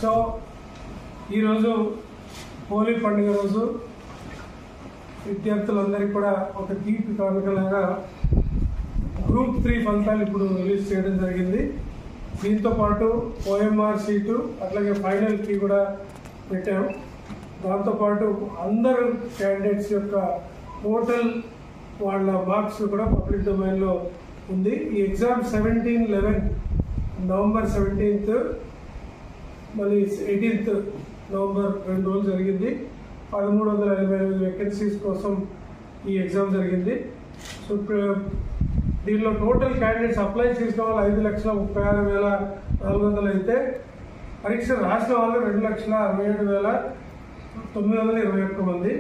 So ఈరోజు హోలీ పండుగ రోజు విద్యార్థులందరికీ కూడా ఒక తీపి కానుకలాగా గ్రూప్ 3 ఫలితాలు ఇప్పుడు రిలీజ్ చేయడం జరిగింది. దీంతో పాటు ఓఎంఆర్ షీటు అట్లాగే ఫైనల్ కీ కూడా పెట్టాము. దాంతోపాటు అందరు క్యాండిడేట్స్ యొక్క టోటల్ వాళ్ళ మార్క్స్ కూడా పబ్లిక్ డొమైన్లో ఉంది. ఈ ఎగ్జామ్ 17-11 నవంబర్ 17th మళ్ళీ 18th నవంబర్ 2 రోజులు జరిగింది. 1385 వేకెన్సీస్ కోసం ఈ ఎగ్జామ్ జరిగింది. సో దీనిలో టోటల్ క్యాండిడేట్స్ అప్లై చేసిన వాళ్ళు 5,36,400 అయితే పరీక్ష రాసిన వాళ్ళు 2,67,921 మంది.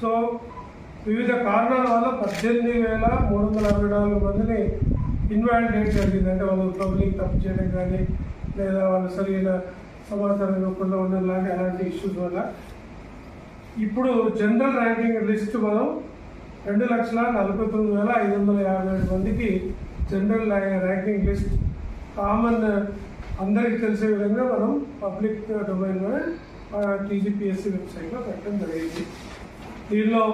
సో వివిధ కారణాల వల్ల 18,364 మందిని ఇన్వాలిడేట్ జరిగింది. అంటే వాళ్ళు పబ్లిక్ తప్పు చేయడం కానీ లేదా వాళ్ళు సరైన సమాచారం ఇవ్వకుండా ఉండడం లాంటి అలాంటి ఇష్యూస్ వల్ల ఇప్పుడు జనరల్ ర్యాంకింగ్ లిస్ట్ మనం 2,49,557 మందికి జనరల్ ర్యాంకింగ్ లిస్ట్ కామన్ అందరికి తెలిసే విధంగా మనం పబ్లిక్ డొమైన్లో టీజీపీఎస్సీ వెబ్సైట్లో పెట్టడం జరిగింది. దీనిలో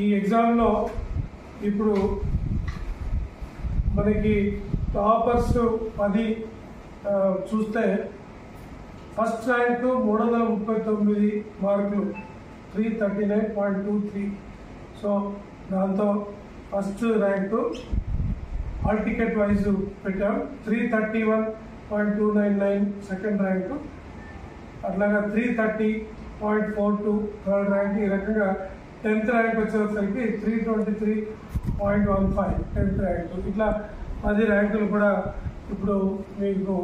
ఈ ఎగ్జామ్లో ఇప్పుడు మనకి టాపర్స్ 10 చూస్తే ఫస్ట్ ర్యాంకు 339 మార్కులు 339.23. సో దాంతో first rank all ticket wise పెట్టాం. 331.299 సెకండ్ ర్యాంకు, అట్లాగా 330.42 థర్డ్ ర్యాంక్. ఈ రకంగా 10th ర్యాంక్ వచ్చేసరికి 323.15 10th ర్యాంకు. ఇట్లా 10 ర్యాంకులు కూడా ఇప్పుడు మీకు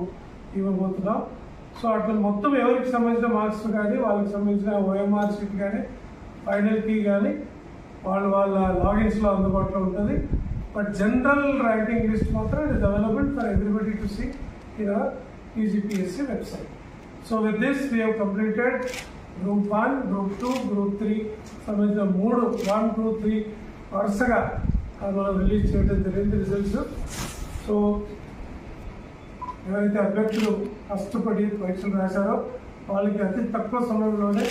ఇవ్వబోతున్నాం. సో అట్లా మొత్తం ఎవరికి సంబంధించిన మార్క్స్ కానీ వాళ్ళకి సంబంధించిన ఓఎంఆర్ షీట్ కానీ ఫైనల్ కీ కానీ వాళ్ళ లాగిన్స్లో అందుబాటులో ఉంటుంది. బట్ జనరల్ ర్యాంకింగ్ లిస్ట్ మాత్రం it is available for everybody to see in our TGPSC website. So with this we have completed group 1, group 2, group 3 సంబంధించిన 3 1, 2, 3 వరుసగా మనం రిలీజ్ చేయడం జరిగింది రిజల్ట్స్. సో ఎవరైతే అభ్యర్థులు కష్టపడి పరీక్షలు రాశారో వాళ్ళకి అతి తక్కువ సమయంలోనే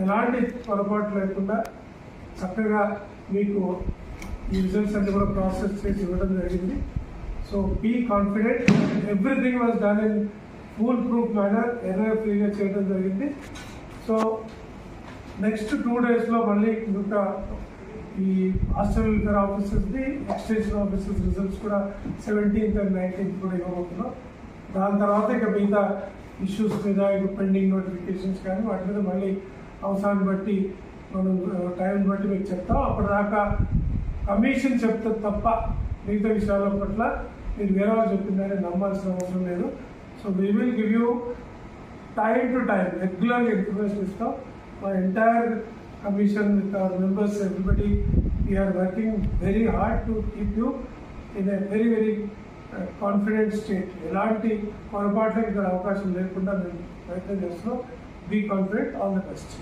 ఎలాంటి పొరపాటు లేకుండా చక్కగా మీకు ఈ రిజల్ట్స్ అన్ని కూడా ప్రాసెస్ చేసి ఇవ్వడం జరిగింది. So be confident, everything was done in full proof manner, error ఫ్రీగా చేయడం జరిగింది. సో నెక్స్ట్ 2 daysలో మళ్ళీ ఇంకా ఈ హాస్టల్ వెల్ఫేర్ ఆఫీసర్స్ది ఎక్స్టెన్షన్ ఆఫీసర్స్ రిజల్ట్స్ కూడా 17th and 19th కూడా ఇవ్వబోతున్నాం. దాని తర్వాత ఇక మిగతా ఇష్యూస్ మీద పెండింగ్ నోటిఫికేషన్స్ కానీ వాటి మీద మళ్ళీ అవసరాన్ని బట్టి మనం టైం బట్టి మీకు చెప్తాం. అప్పటిదాకా కమిషన్ చెప్తే తప్ప మిగతా విషయాల పట్ల మీరు వేరే వాళ్ళు చెప్పిందని నమ్మాల్సిన అవసరం లేదు. So we will give you time to time రెగ్యులర్గా ఇన్ఫర్మేషన్ ఇస్తాం. మా entire commission with our members, everybody, we are working very hard to keep you in a very confident state. ఎలాంటి పొరపాట్లకి ఇక్కడ అవకాశం లేకుండా మేము ప్రయత్నం చేస్తున్నాం. Be confident, all the best.